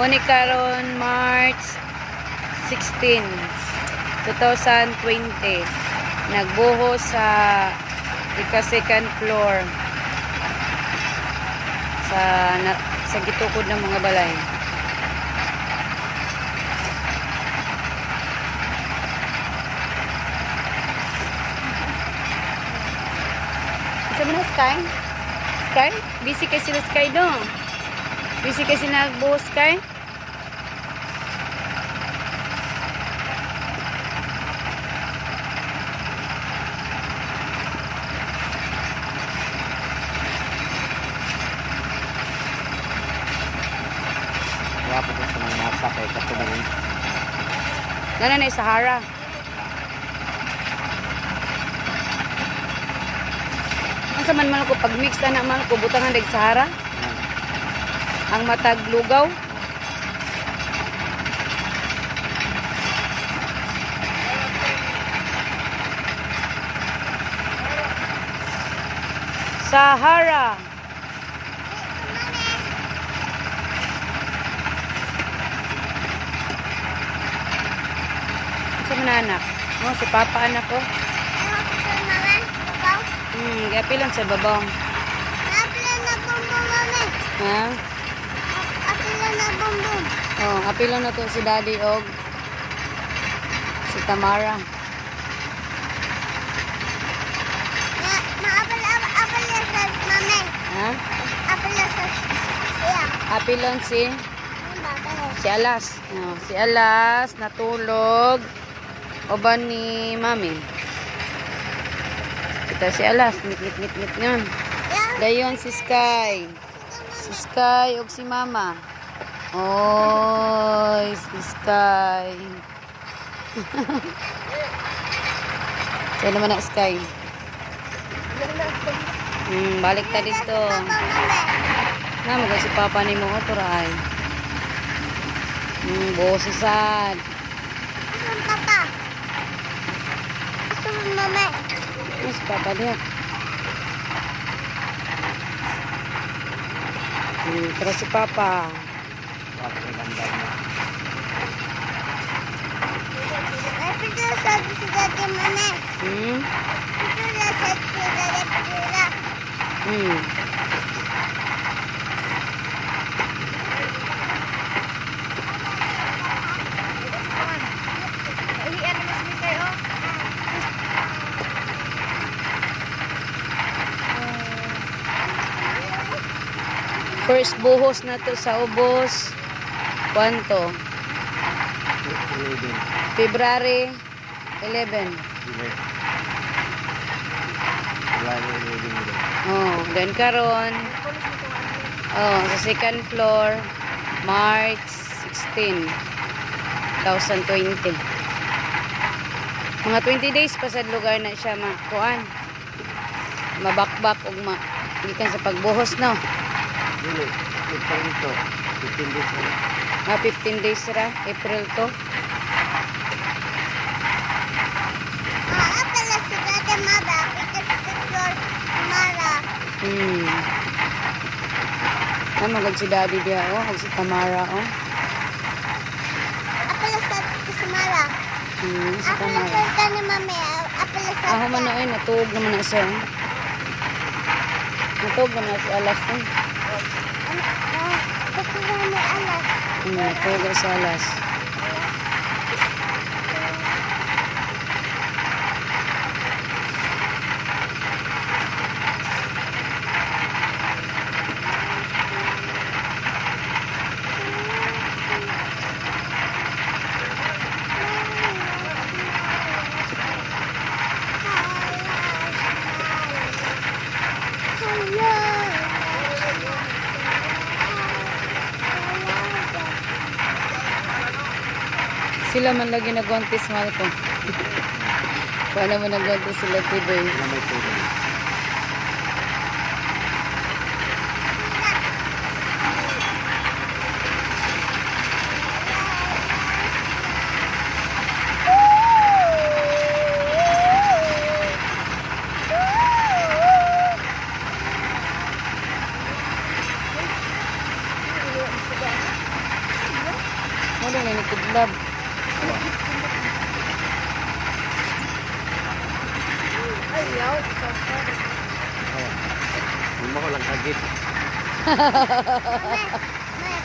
Muni karon March 16, 2020. Nagbuho sa ika-second floor sa gitukod ng mga balay. Sabi na Sky? Sky? Busy kasi sila Sky doon. Busy kasi nagbuho Sky. Wala po sa mga nasa kay katulungan. Nana na Sahara. Ang saman man ko pag mix na man ko butangan dag Sahara. Ang matag lugaw. Sahara. Sa mga anak? Oh, si Papa anak ko. Gapilan sa babaw. Ha? Oh, apilan na to si Daddy og si Tamara. Ha? Apilon si Alas. Oh, si Alas natulog oban ni Mami. Kita si Alas ngit ngon. Dayon si Sky. Si Sky og si Mama. Oy, si Sky. Saan naman na Sky? Balik ta dito. Namo ko si Papa ni mo otoray. Buo si Sad. Papa. Gusto mo mama? Mas Papa dia. Terus si Papa. Ito sa dati mama. Ito sa dati pula. First buhos na to sa ubos. Kwanto? February 11. Oh, then karon. Oh, sa second floor March 16, 2020. Mga 20 days pa sa lugar na siya makuan. Mabakbak og gikan sa pagbuhos no. Dili, ito 15 days na. 15 days ra, April to. Pala sa dati mama. Ito sa floor mara. Magod si Daddy dia oh, og si Tamara oh. Pala sa mara. Si Pala Tamara. sa dati mama. Pala sa Ako man na eh, natuog naman na siya. Natuog naman na si Alas eh. Gusto mo alas. Natuog si Alas. Sila man lagi nagwantis man ko. Paano man nagwantis sila today? May tulong. Ano na nikudlab. Ayaw. Hindi ko lang kagit.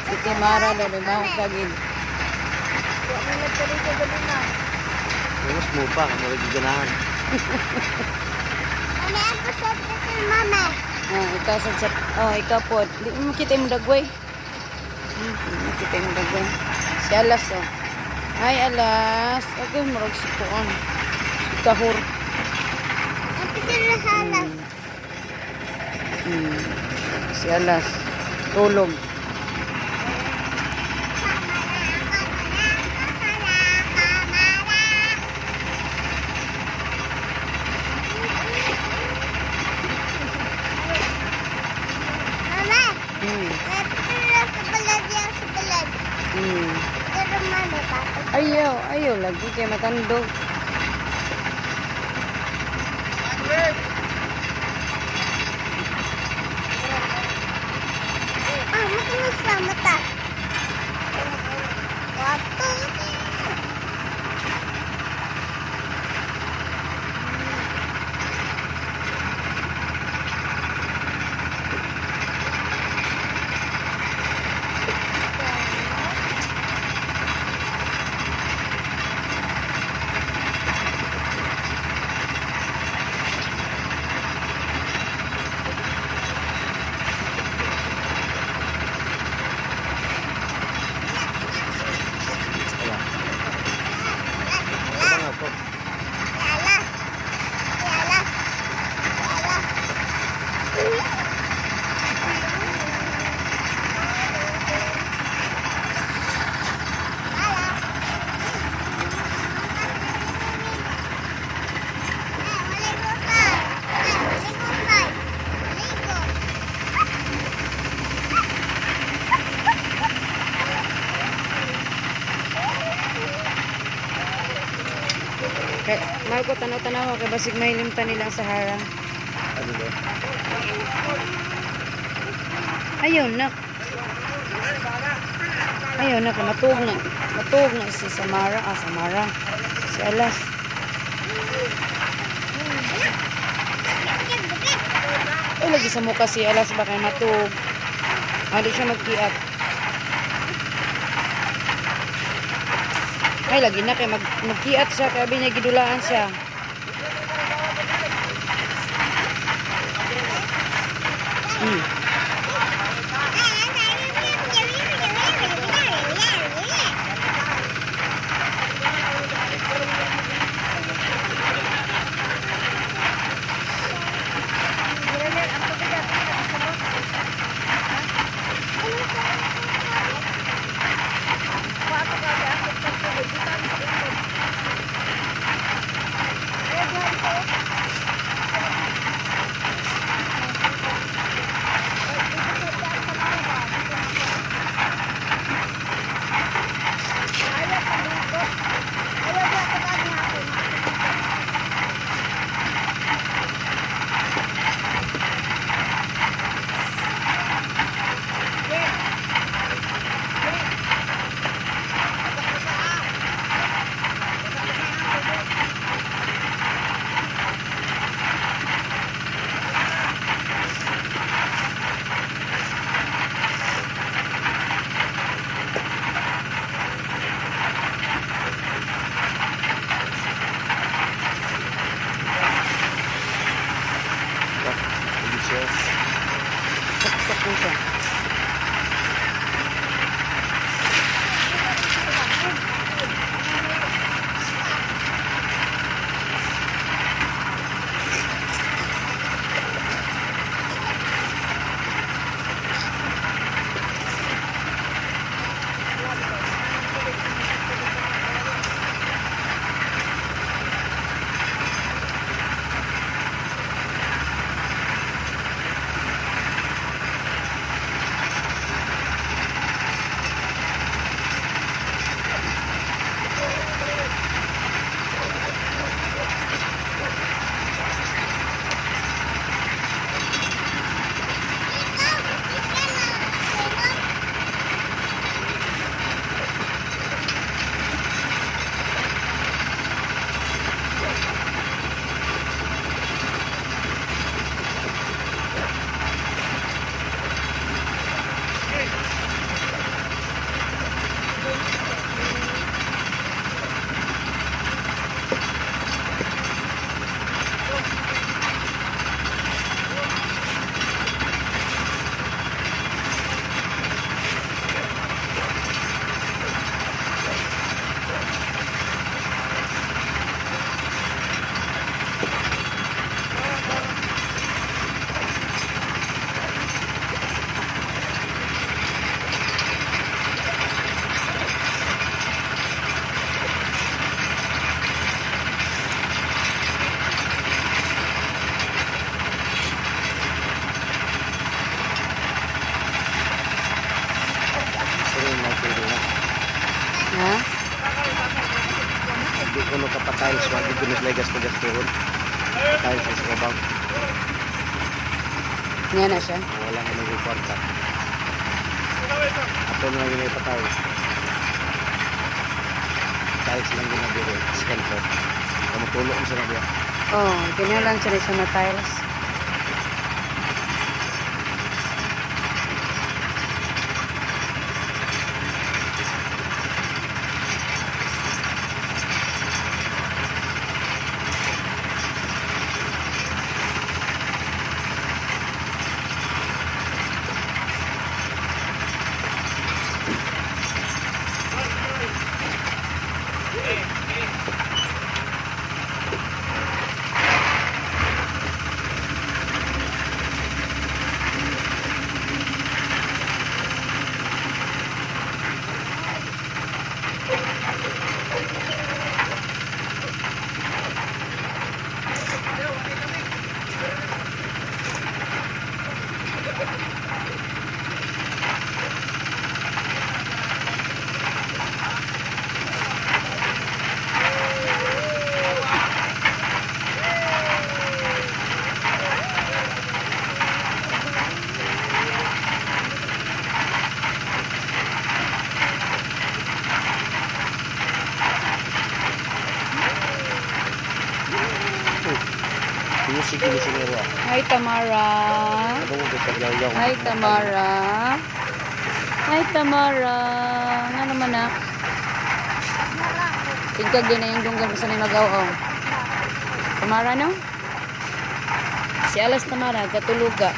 Si Timara na nagkagin. Mas mo pa, kamo lagi ganahan. Mami, ako sa titil, mami. Ikaw sa ikaw po. Di mo makita yung dagway. Di mo makita yung dagway. Si Alas, oh. Ay, Alas. Ako marag sikuan. Si Kahur. Ang titil na halas. Si Alas. Tulog. Mami, Hmm. may titil na sa balad yan sa balad. Pero mami, bakit? Ayaw lagi kay matandog. Matulos na mata. Wato. Wala. Ano nga po? Yala. Yala. Yala. Kay Marco tanaw-tanaw kay basig mahilimtan nila ang Sahara. Ano ba? Ayaw na. Ayaw na kay matuog na. Matuog na si Samara, Samara. Si Alas. Ay lagi sa mukha si Alas ba kay matuog. Hindi siya magkiat. Ay lagi na kay magkiat siya kay abi niya gidulaan siya. kuno ka pa-tiles, wag gid kuno gas tuhon. Tiles sa kabaw. Nga na siya. Wala na nag-kwarta. Ato na lang yun pa-tiles. Tiles lang ginagawa. Scan po. Kamutulong sa nabya. Oh, ganyan lang siya na tiles. Music ini sinero. Hi, Tamara. Ano mo sa yaw-yaw? Hi, Tamara. Hi, Tamara. Nga naman na. Tingkag din na yung dunggan ko sa nilagaw. Oh. Tamara, no? Si Alas Tamara, katuluga.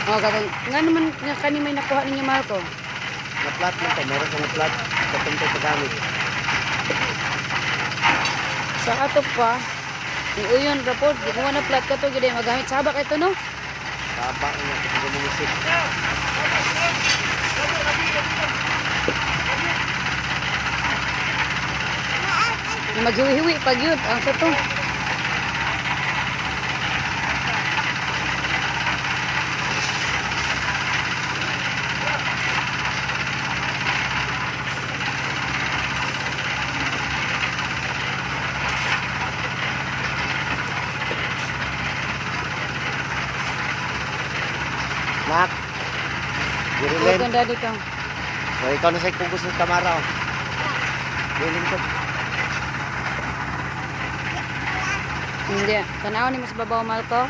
Oh, katong nga naman nga kani may nakuha ninyo Marco. Na plat lang to, meron sa plat. Katong to pagamit. Sa ato pa, iuyon rapod, di ko na plat ka to gid magamit sabak ito no. Baba niya katong music. Maghiwi-hiwi pag yun ang sa to. Nak. Oh, Girilen. ganda di ka. O ikaw na sa kugos ng Tamara. Girilen ko. Hindi. Tanaw ni mas babaw Marco.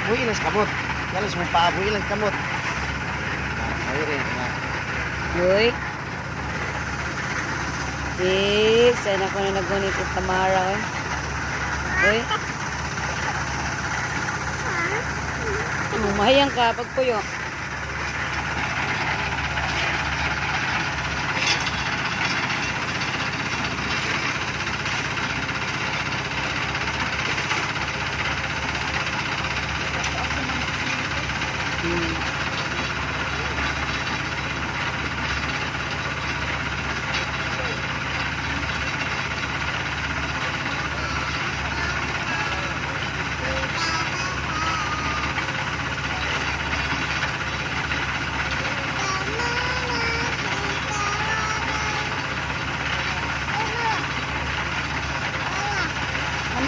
Buhi lang sa kamot. Kalas mo pa, buhi lang sa kamot. Ay rin. Uy. Sana ko na nagunit yung Tamara. Uy. Mahayang ka pagpuyo.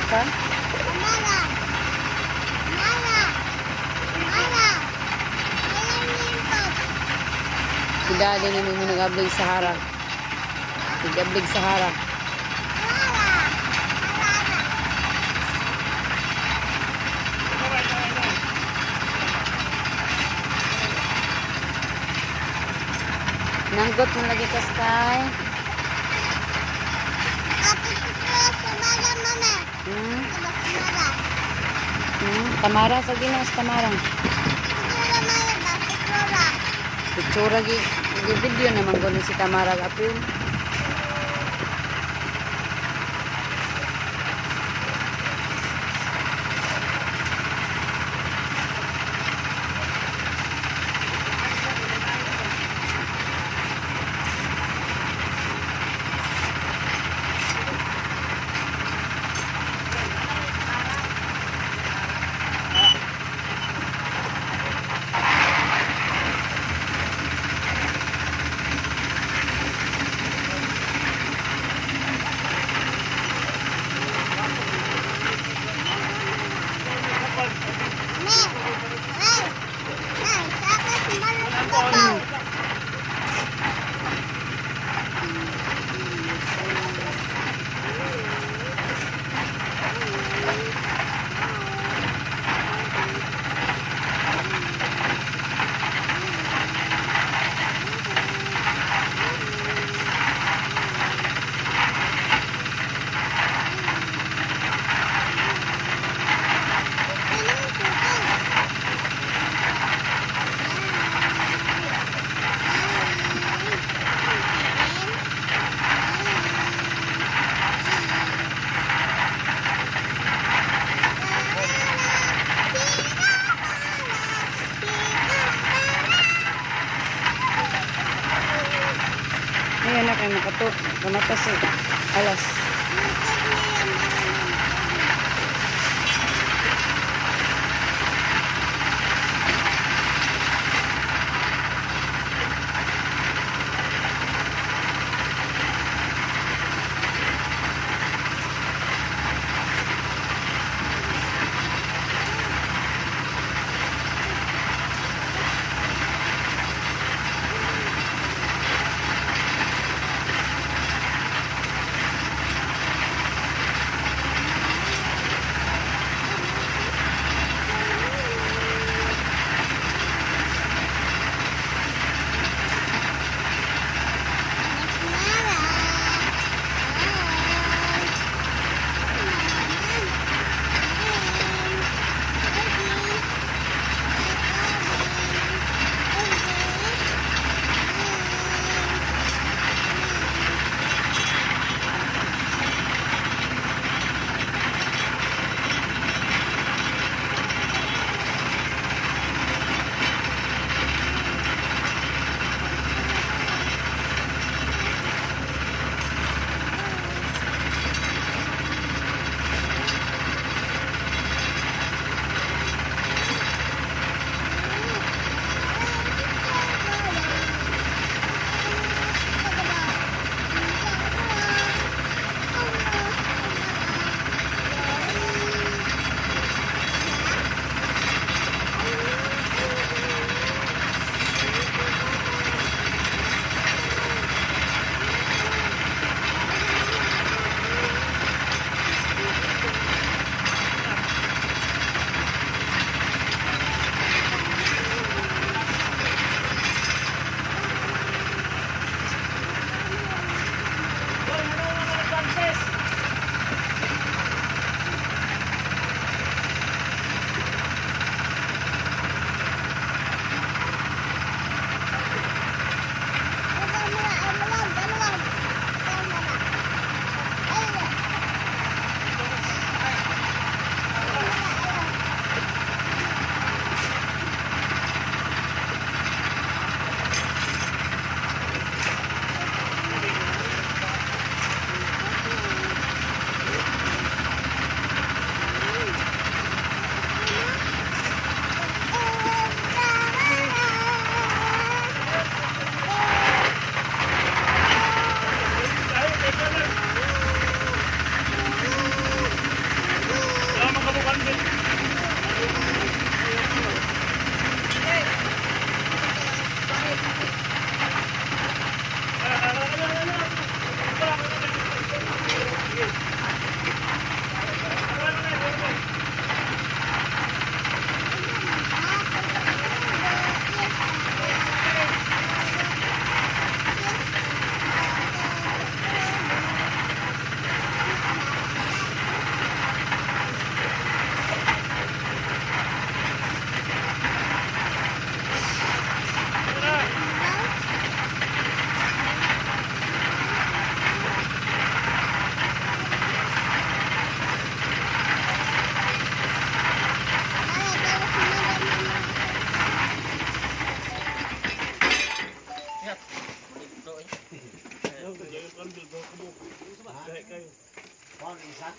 ka? Mala. Mala. Mala. Ilan limpot? Si Daddy ni mo nag-ablig sa harap. Nag-ablig sa harap. Mala. Mala. Nanggot mo lagi ka, Sky. Ate Tukla sa Mala, mama. Hmm? Diba sa Mala? Tamara sa ginas, Tamara. Tukla Mala ba? Tukla. Pictura gi video naman ko ni si Tamara Apil. Ayan na kayo makato. Kamatas eh. Alas. Mao ni isa.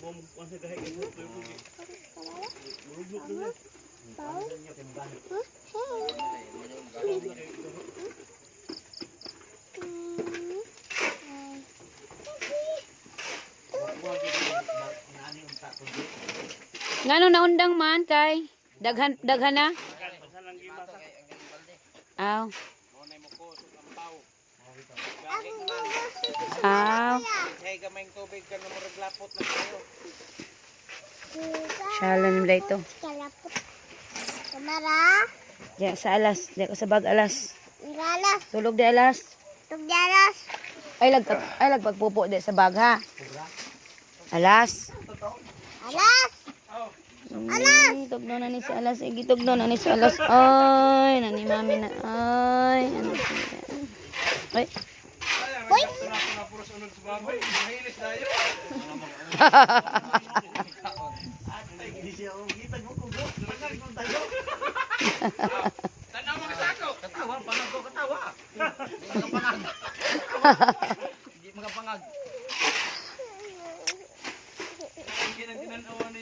Bom kung sa gahe ko pugi. Bulubog na. Pao. Niya timban. Ngano naundang man kay daghan na? Aw. Aw. Kay gamayng tubig ka na muraglapot na kayo. Shalom nila ito. Kalapot. Kamara. Diya sa alas, diya ko sa bag alas. Ngalas. Tulog di alas. Tugyaras. Ay pagpupo di sa bag ha. Alas. Alas. Alas. Tugno na ni si alas, gitugno na ni si alas. Ay, nani mami na. Ay, ano siya. Ay. Uy. Tanaw mga sako. Katawa, panag ko katawa. Hindi magapangag.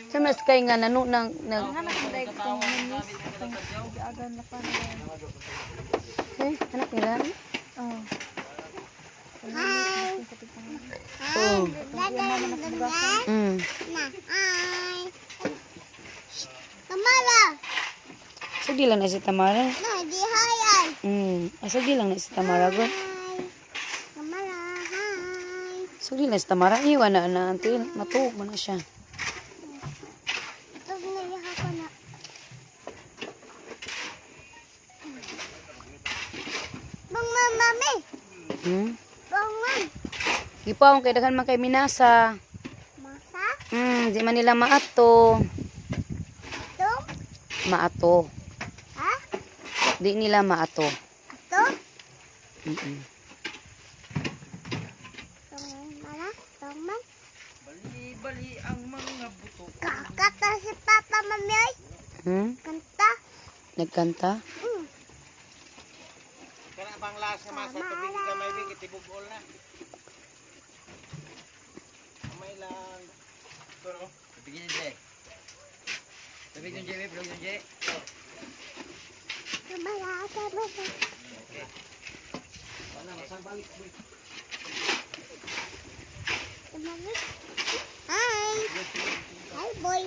Sa mas kay nga nanu nang anak nila. Oh. Hi. Oh. Hi. Mm. Na. Hi. Kamara. Sige lang na si Tamara. Na, di hayan. Sige lang na si Tamara go. Hi. Kamara. Hi. Sige lang si Tamara. Iwan na until matuog mo na siya. Tug na ako na. Bang mami. Bang man. Ipaw kay daghan man kay minasa. Masa. Di man nila maato. Tum. Maato. Ha? Di nila maato. Ato. Mm. Tung mana. Tung man. Bali ang mga buto. Kakata si Papa Mami ay. Kanta. Nagkanta? Kana bang last nga masa tubig ka may bigit ibugol na. May lang. Pero bigyan je. Tubig yung je, bro yung je. Kamara ka ba? Okay. Wala masang balik. Mami. Hi. Hi boy.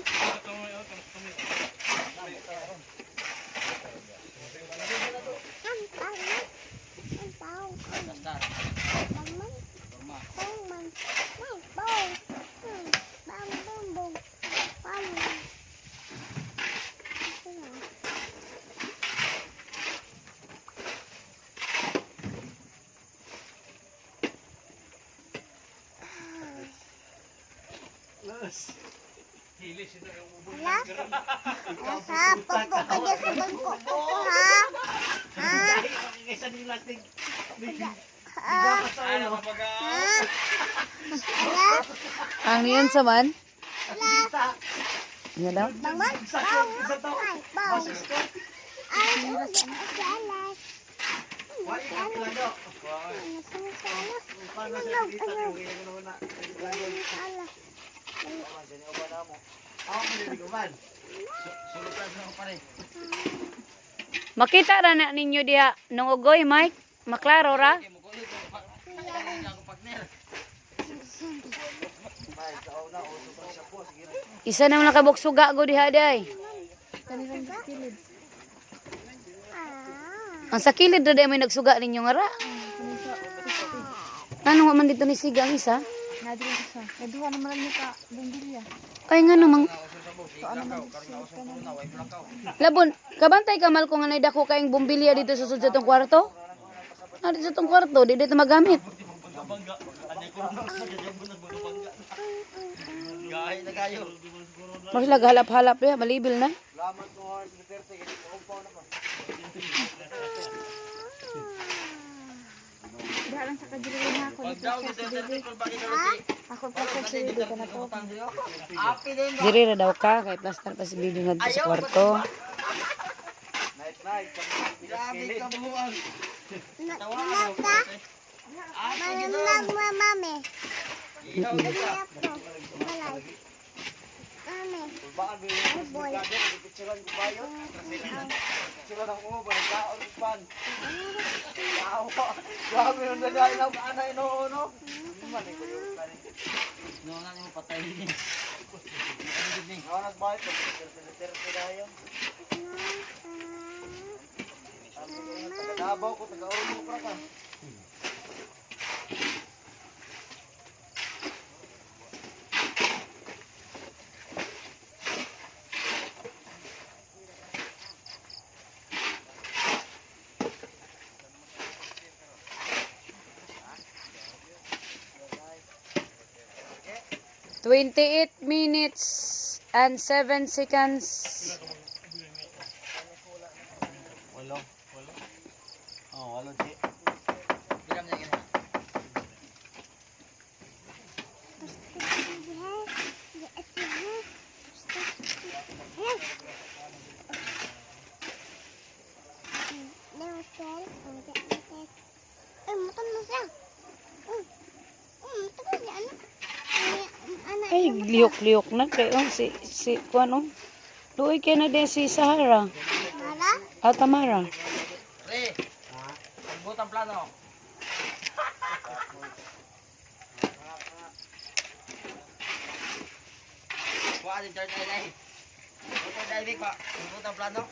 Wala? Sa pagko ka dyan sa bangko ko, ha? Ha? Wala? Ang yun sa man? Wala? Ano daw? Bangon? Bawang? Ay, bawang. Ay, salas. Makita ra na ninyo diha nung ugoy, Mike? Maklaro ra? Isa na lang kabuksuga go diha day. Ang sa kilid ra day may nagsuga ninyo nga ra. Ano man dito ni Siga ang isa? Nadiri isa. Naduha naman niya ka bumbilya. Ay nga namang Labon, kabantay ka mal ko nga nay dako kayong bumbilya dito sa sud sa tong kwarto? Ah, dito sa tong kwarto, di dito magamit. Gahay na kayo. Maglag halap-halap ya, malibil na. Salamat mo, Duterte, kasi paumpaw na pa. Dahan sa kadiri na ako. Pagdaw ni Duterte, kung bakit ka Ako pa sa sili ka na to. Happy din. Diri ra daw ka kay plaster pa si bibi nga dito sa kwarto. Night. Grabe ka buwan. Manag ka? Manag mo, mami. Kaya po. Balay. Mami. Baan ba yung merkado? Picturean ko ba yun? Picturean ang umo, balagkaon ko pan. Yawa. Grabe yung dagay ng anay no, no? Mali ko yun. No, nga mo patay din. Anak ba ito? Ter-ter na yun. Taga-Davao ko, taga-Ulo ko ka. "28 minutes and 7 seconds." Walo. Oh, walo, Chi. Biram na yun. Ay, liyok-liyok na kayo. Si kuano? Luoy kay na din si Sahara. Ah, Tamara. Re. Butang plano. Kuha din charge ay. Butang diving pa. Butang plano.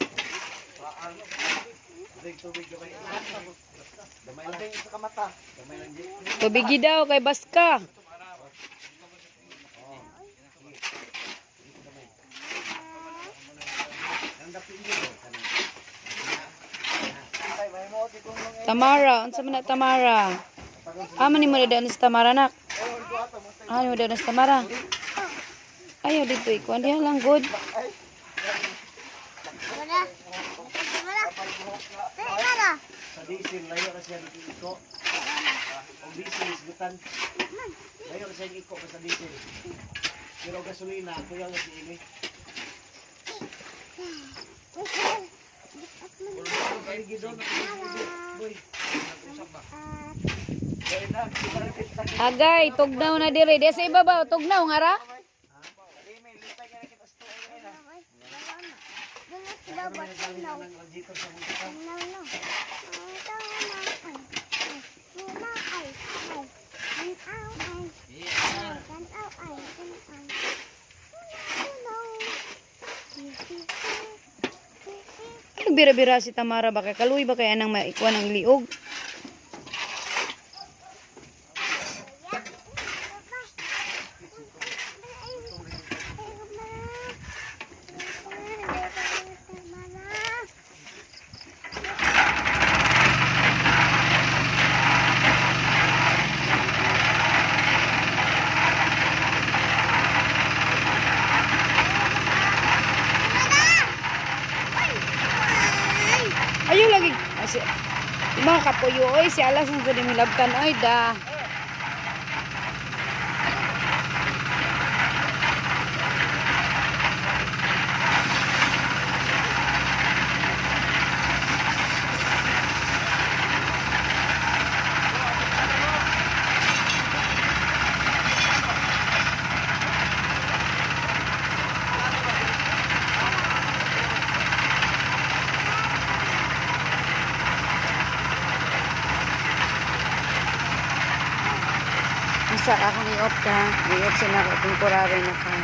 Tubig ka kayo. Damay lang. Sa kamata. Damay lang, Chi. Tubigi daw kay Baska. Ay, may mo, di ko nung Tamara, unsa man na Tamara? Amo ni mo dadaan si Tamara nak. Ano mo dadaan si Tamara? Ayaw dito ikuan diha lang good. sa diesel, layo na siya dito iko. Ang diesel, isgutan. Layo na siya iko sa diesel. Pero gasolina, kuya nga si Imi. Ay, gido na. Boy. Kaya na, parang kita. Agay, tugnaw na diri. Di sa ibabaw, tugnaw ngara. Imi, lipay ka na kita sa tuwa na. Ano may nagdali ng radiator sa mukha? Nagbira-bira si Tamara ba kay kaluy ba kay anang maikuan ng liog? Ayaw lagi. Mga kapuyo, oy, si alas ang pwede milabtan, oy, da. Isa akong i-off ka. I-off sila ko temporary na ka.